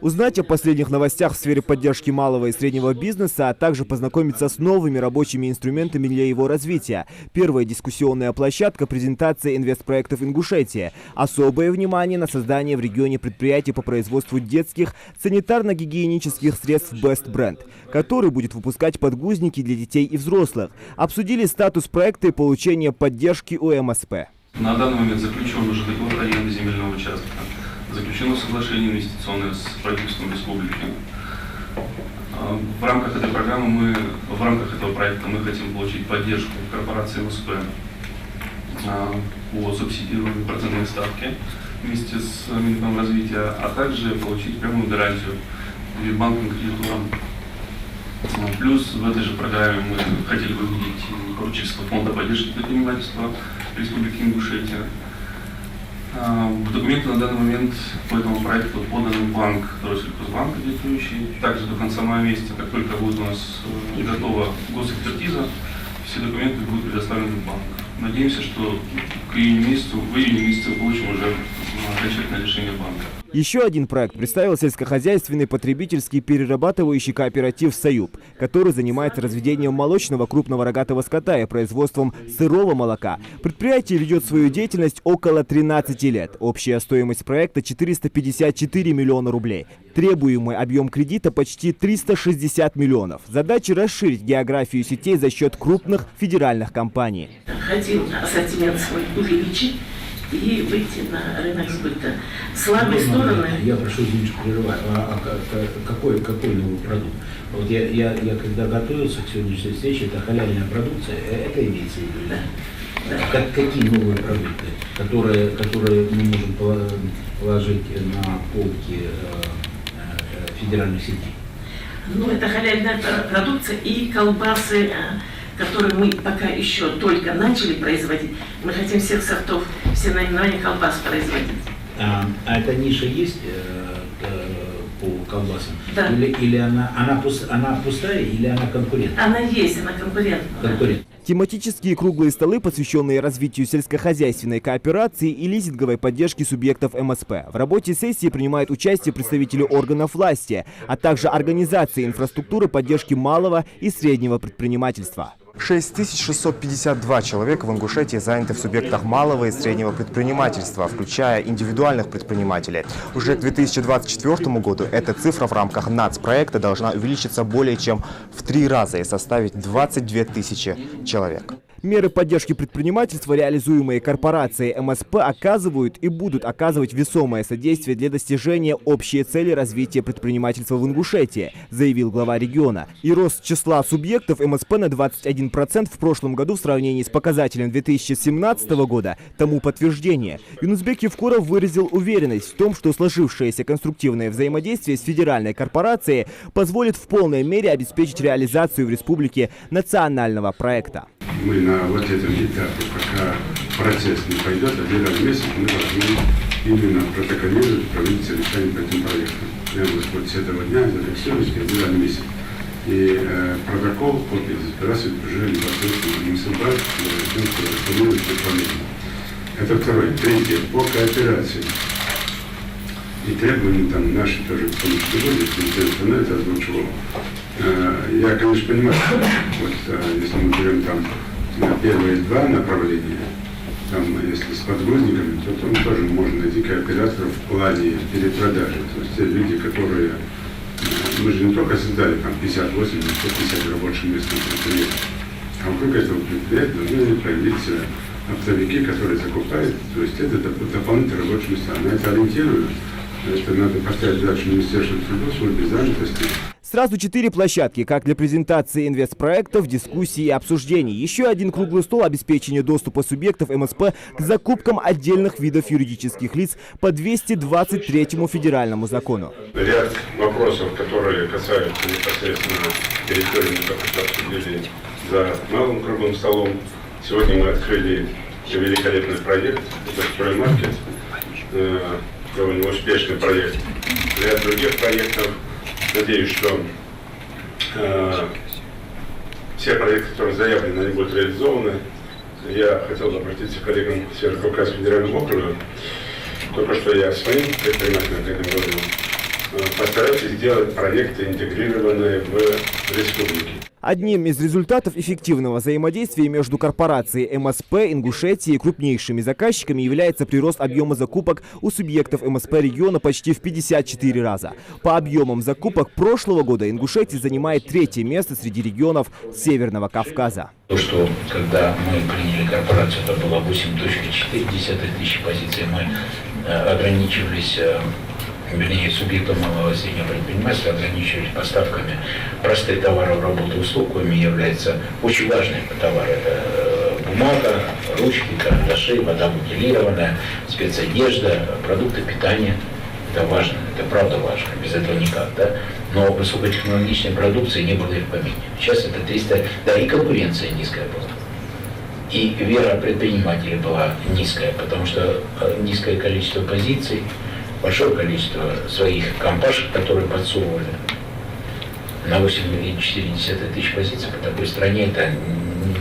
Узнать о последних новостях в сфере поддержки малого и среднего бизнеса, а также познакомиться с новыми рабочими инструментами для его развития. Первая дискуссионная площадка – презентация инвестпроектов Ингушетии. Особое внимание на создание в регионе предприятий по производству детских санитарно-гигиенических средств Best Brand, который будет выпускать подгузники для детей и взрослых. Обсудили статус проекта и получение поддержки у МСП. На данный момент заключен уже договор аренды земельного участка. Заключено соглашение инвестиционное с правительством республики. В рамках этой программы в рамках этого проекта мы хотим получить поддержку корпорации МСП по субсидированию процентной ставки вместе с Минэкономразвития, а также получить прямую гарантию перед банком кредитором. Плюс в этой же программе мы хотели бы видеть поручительство фонда поддержки предпринимательства Республики Ингушетия. Документы на данный момент по этому проекту поданы в банк Россельхозбанк, действующий. Также до конца мая месяца, как только будет у нас готова госэкспертиза, все документы будут предоставлены в банк. Надеемся, что в июне месяце получим уже окончательное решение банка. Еще один проект представил сельскохозяйственный потребительский перерабатывающий кооператив «Союб», который занимается разведением молочного крупного рогатого скота и производством сырого молока. Предприятие ведет свою деятельность около 13 лет. Общая стоимость проекта – 454 миллиона рублей. Требуемый объем кредита – почти 360 миллионов. Задача – расширить географию сетей за счет крупных федеральных компаний. Хотим ассортимент свой увеличить и выйти на рынок сбыта. Слабые стороны... Я прошу, извините, прерываю. Какой новый продукт? Вот я когда готовился к сегодняшней встрече, это халяльная продукция, это имеется в виду, да? Какие новые продукты, которые мы можем положить на полки федеральных сетей? Ну, это халяльная продукция и колбасы, которые мы пока еще только начали производить. Мы хотим всех сортов, все наименования колбас производить. А эта ниша есть по колбасам? Да. Или она пустая, или она конкурентная? Она есть, она конкурентная. Тематические круглые столы, посвященные развитию сельскохозяйственной кооперации и лизинговой поддержки субъектов МСП. В работе сессии принимают участие представители органов власти, а также организации инфраструктуры поддержки малого и среднего предпринимательства. 6652 человека в Ингушетии заняты в субъектах малого и среднего предпринимательства, включая индивидуальных предпринимателей. Уже к 2024 году эта цифра в рамках нацпроекта должна увеличиться более чем в 3 раза и составить 22 тысячи человек. Меры поддержки предпринимательства, реализуемые корпорацией МСП, оказывают и будут оказывать весомое содействие для достижения общей цели развития предпринимательства в Ингушетии, заявил глава региона. И рост числа субъектов МСП на 21% в прошлом году в сравнении с показателем 2017 года тому подтверждение. Юнусбек Евкуров выразил уверенность в том, что сложившееся конструктивное взаимодействие с федеральной корпорацией позволит в полной мере обеспечить реализацию в республике национального проекта. Мы на вот этом этапе, пока процесс не пойдет, один раз в месяц мы должны именно протоколировать, проводить совещание по этим проектам. Прямо вот с этого дня зафиксировать один раз в месяц. И протокол копии забираться уже непосредственно в Мусульбар, это второе. Третье, по кооперации. И требования там наши тоже, потому что сегодня это озвучивал. Я, конечно, понимаю, вот если мы берем там первые 2 направления, там, если с подгрузниками, то там тоже можно найти кооператоров в плане перепродажи. То есть те люди, которые... Мы же не только создали там 50, 80, 150 рабочих мест на предприятии, а вокруг этого предприятия должны появиться оптовики, которые закупают. То есть это дополнительные рабочие места. На это ориентируют. Это надо поставить дальше Министерство труда, службе занятости. Сразу 4 площадки, как для презентации инвестпроектов, дискуссий и обсуждений. Еще один круглый стол обеспечения доступа субъектов МСП к закупкам отдельных видов юридических лиц по 223-му федеральному закону. Ряд вопросов, которые касаются непосредственно территории, мы обсудили за малым круглым столом. Сегодня мы открыли великолепный проект, это «Строймаркет», довольно успешный проект. Ряд других проектов. Надеюсь, что все проекты, которые заявлены, они будут реализованы. Я хотел бы обратиться к коллегам Северо-Кавказского федерального округа. Только что я своим предпринимателям говорил. постарайтесь сделать проекты, интегрированные в республике. Одним из результатов эффективного взаимодействия между корпорацией МСП Ингушетии и крупнейшими заказчиками является прирост объема закупок у субъектов МСП региона почти в 54 раза. По объемам закупок прошлого года Ингушетия занимает 3-е место среди регионов Северного Кавказа. То, что когда мы приняли корпорацию, это было 8,4 тысячи позиций, мы ограничивались, вернее, субъектом малого и среднего предпринимательства ограничивались поставками простых товаров, работы и услуг, коими являются очень важные товары. Это бумага, ручки, карандаши, вода бутилированная, спецодежда, продукты питания. Это важно, это правда важно, без этого никак, да? Но высокотехнологичной продукции не было и в помине. Сейчас это 300, да, и конкуренция низкая была. И вера предпринимателей была низкая, потому что низкое количество позиций, большое количество своих компашек, которые подсовывали на 8,4 тысяч позиций по такой стране, это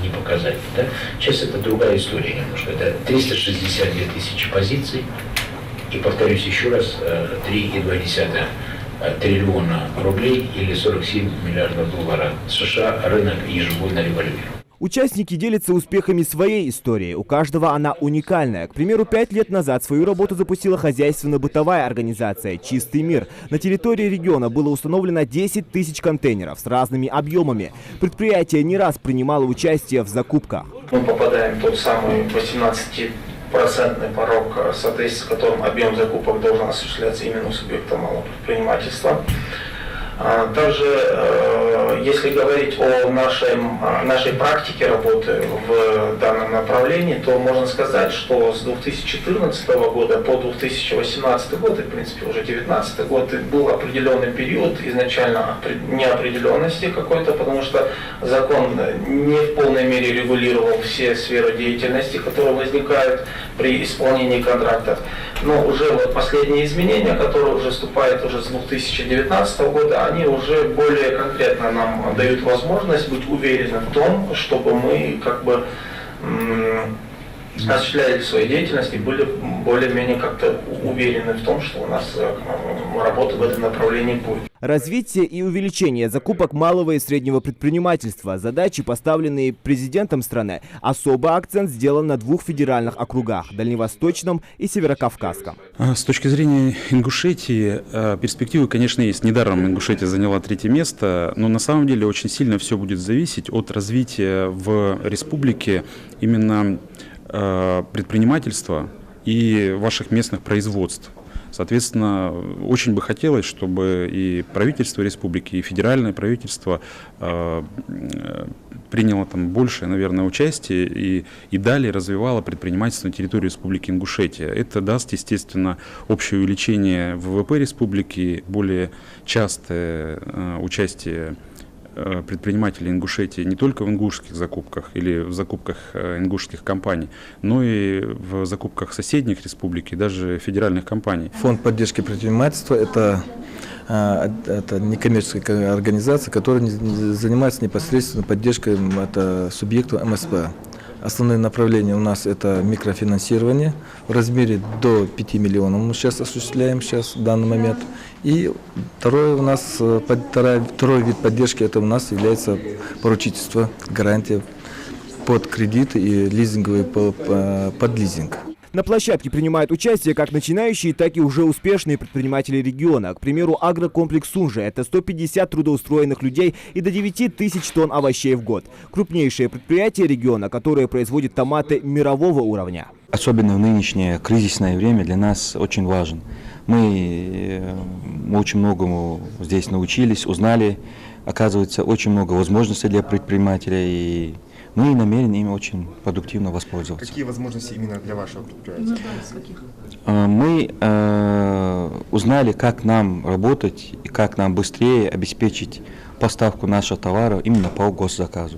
не показатель. Да? Сейчас это другая история немножко. Это 362 тысячи позиций. И повторюсь еще раз, 3,2 триллиона рублей или 47 миллиардов долларов США рынок ежегодно революирует. Участники делятся успехами своей истории. У каждого она уникальная. К примеру, 5 лет назад свою работу запустила хозяйственно-бытовая организация «Чистый мир». На территории региона было установлено 10 тысяч контейнеров с разными объемами. Предприятие не раз принимало участие в закупках. Мы попадаем в тот самый 18% порог, в соответствии с которым объем закупок должен осуществляться именно у субъекта малого предпринимательства. Также, если говорить о нашей практике работы в данном направлении, то можно сказать, что с 2014 года по 2018 год, и в принципе уже 2019 год, был определенный период изначально неопределенности какой-то, потому что закон не в полной мере регулировал все сферы деятельности, которые возникают при исполнении контрактов. Но уже вот последние изменения, которые уже вступают уже с 2019 года, они уже более конкретно нам дают возможность быть уверенным в том, чтобы мы как бы осуществляли свою деятельность и были более-менее как-то уверены в том, что у нас работа в этом направлении будет. Развитие и увеличение закупок малого и среднего предпринимательства – задачи, поставленные президентом страны. Особый акцент сделан на 2 федеральных округах – Дальневосточном и Северокавказском. С точки зрения Ингушетии перспективы, конечно, есть. Недаром Ингушетия заняла 3-е место, но на самом деле очень сильно все будет зависеть от развития в республике именно предпринимательства и ваших местных производств. Соответственно, очень бы хотелось, чтобы и правительство республики, и федеральное правительство приняло там большее, наверное, участие и далее развивало предпринимательство на территории республики Ингушетия. Это даст, естественно, общее увеличение ВВП республики, более частое участие предпринимателей Ингушетии не только в ингушских закупках или в закупках ингушских компаний, но и в закупках соседних республик и даже федеральных компаний. Фонд поддержки предпринимательства – это некоммерческая организация, которая занимается непосредственно поддержкой субъектов МСП. Основные направления у нас это микрофинансирование в размере до 5 миллионов мы сейчас осуществляем в данный момент. И второй вид поддержки это у нас является поручительство, гарантия под кредиты и лизинговые под лизинг. На площадке принимают участие как начинающие, так и уже успешные предприниматели региона. К примеру, агрокомплекс Сунжа – это 150 трудоустроенных людей и до 9 тысяч тонн овощей в год. Крупнейшее предприятие региона, которое производит томаты мирового уровня. Особенно в нынешнее кризисное время для нас очень важен. Мы очень многому здесь научились, узнали. Оказывается, очень много возможностей для предпринимателей. И мы намерены ими очень продуктивно воспользоваться. Какие возможности именно для вашего предприятия? Мы узнали, как нам работать и как нам быстрее обеспечить поставку нашего товара именно по госзаказу.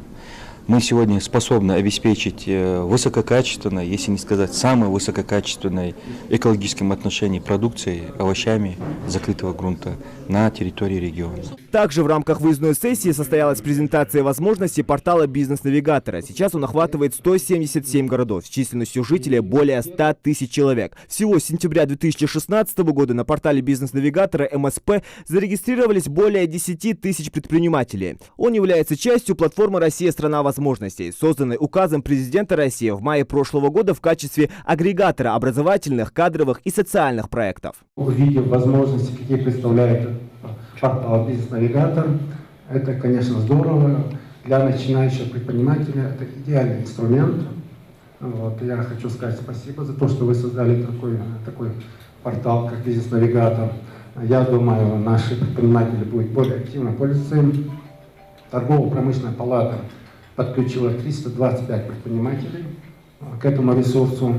Мы сегодня способны обеспечить высококачественной, если не сказать самой высококачественной экологическом отношении продукцией, овощами закрытого грунта на территории региона. Также в рамках выездной сессии состоялась презентация возможностей портала «Бизнес-навигатора». Сейчас он охватывает 177 городов с численностью жителей более 100 тысяч человек. Всего с сентября 2016 года на портале «Бизнес-навигатора» МСП зарегистрировались более 10 тысяч предпринимателей. Он является частью платформы «Россия – страна возможностей», созданной указом президента России в мае прошлого года в качестве агрегатора образовательных, кадровых и социальных проектов. Увидев возможности, какие представляет портал «Бизнес-навигатор», это, конечно, здорово. Для начинающего предпринимателя это идеальный инструмент. Вот. Я хочу сказать спасибо за то, что вы создали такой портал, как «Бизнес-навигатор». Я думаю, наши предприниматели будут более активно пользоваться им. Торгово-промышленная палата подключила 325 предпринимателей к этому ресурсу.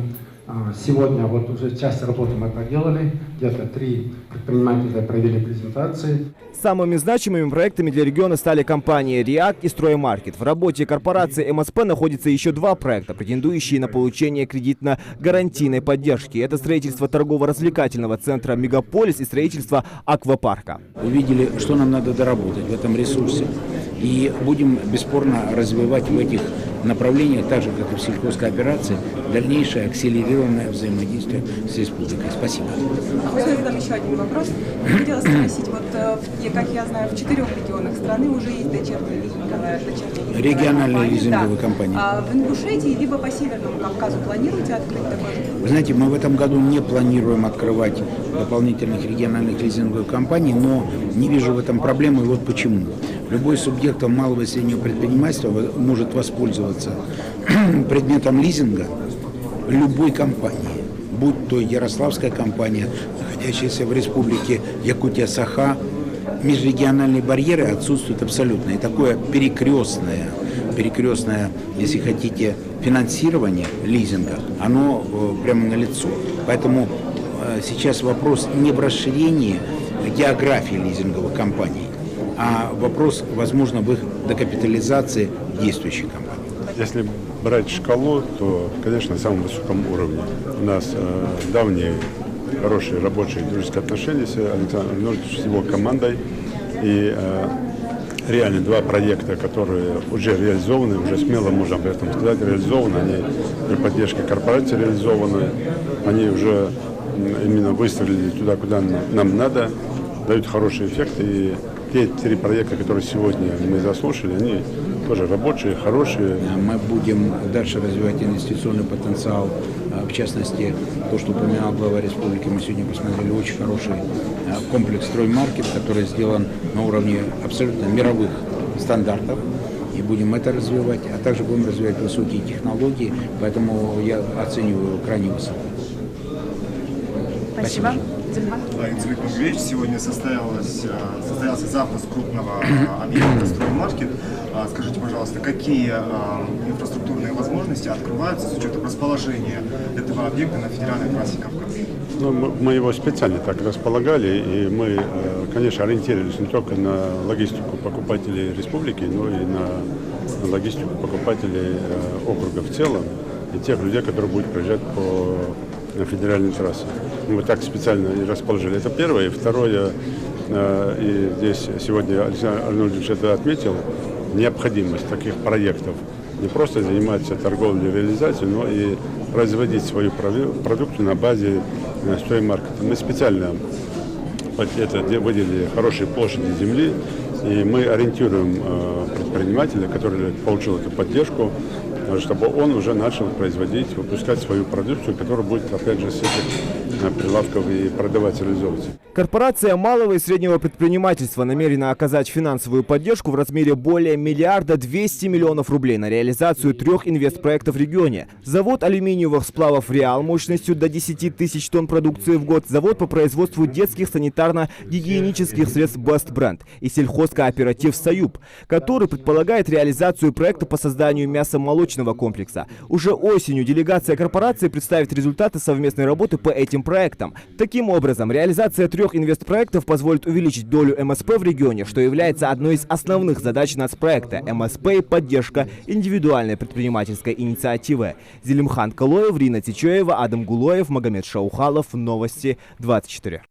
Сегодня вот уже часть работы мы проделали, где-то 3 предпринимателя провели презентации. Самыми значимыми проектами для региона стали компании «Реак» и «Строймаркет». В работе корпорации МСП находится еще 2 проекта, претендующие на получение кредитно-гарантийной поддержки. Это строительство торгово-развлекательного центра «Мегаполис» и строительство аквапарка. Увидели, что нам надо доработать в этом ресурсе. И будем бесспорно развивать в этих направлениях, так же, как и в сельхозкооперации, дальнейшее акселерированное взаимодействие с республикой. Спасибо. Можно я задам еще один вопрос? Я хотела спросить, как я знаю, в 4 регионах страны уже есть дочерние лизинговые региональные лизинговые компании. А в Ингушетии либо по Северному Кавказу планируете открыть такой же? Вы знаете, мы в этом году не планируем открывать дополнительных региональных лизинговых компаний, но не вижу в этом проблемы. И вот почему. Любой субъект малого и среднего предпринимательства может воспользоваться предметом лизинга любой компании, будь то ярославская компания, находящаяся в республике Якутия-Саха. Межрегиональные барьеры отсутствуют абсолютно. И такое перекрестное, если хотите, финансирование лизинга, оно прямо налицо. Поэтому сейчас вопрос не в расширении географии лизинговых компаний, а вопрос, возможно, в их докапитализации действующих компаний. Если брать шкалу, то, конечно, на самом высоком уровне. У нас давние, хорошие рабочие дружеские отношения с Александром Арнольдовичем, с его командой. И реально 2 проекта, которые уже реализованы, уже смело можем об этом сказать, реализованы, они при поддержке корпорации реализованы, они уже именно выстрелили туда, куда нам надо, дают хороший эффект. И те 3 проекта, которые сегодня мы заслушали, они тоже рабочие, хорошие. Мы будем дальше развивать инвестиционный потенциал. В частности, то, что упоминал глава республики, мы сегодня посмотрели очень хороший комплекс «Строймаркет», который сделан на уровне абсолютно мировых стандартов. И будем это развивать, а также будем развивать высокие технологии, поэтому я оцениваю его крайне высоко. Спасибо. Инзулик Мугвеевич, сегодня состоялся запуск крупного объекта «Строймаркет». Скажите, пожалуйста, какие инфраструктурные возможности открываются с учетом расположения этого объекта на федеральной трассе Кавказ? Мы его специально так располагали, и мы, конечно, ориентировались не только на логистику покупателей республики, но и на логистику покупателей округа в целом и тех людей, которые будут проезжать по федеральной трассе. Мы так специально и расположили. Это первое. И второе, и здесь сегодня Александр Арнольдович это отметил, необходимость таких проектов. Не просто заниматься торговлей и реализацией, но и производить свою продукцию на базе строймаркета. Мы специально под это выделили хорошие площади земли, и мы ориентируем предпринимателя, который получил эту поддержку, чтобы он уже начал производить, выпускать свою продукцию, которая будет, опять же, с этих прилавков и продавать, реализовывать. Корпорация малого и среднего предпринимательства намерена оказать финансовую поддержку в размере более 1 200 000 000 рублей на реализацию 3 инвестпроектов в регионе. Завод алюминиевых сплавов «Реал» мощностью до 10 тысяч тонн продукции в год, завод по производству детских санитарно-гигиенических средств «Best Brand» и сельхозкооператив «Союб», который предполагает реализацию проекта по созданию мясомолочного комплекса. Уже осенью делегация корпорации представит результаты совместной работы по этим проектам. Таким образом, реализация 3 инвестпроектов позволит увеличить долю МСП в регионе, что является одной из основных задач нацпроекта – МСП и поддержка индивидуальной предпринимательской инициативы. Зелимхан Калоев, Рина Тичоева, Адам Гулоев, Магомед Шаухалов. Новости 24.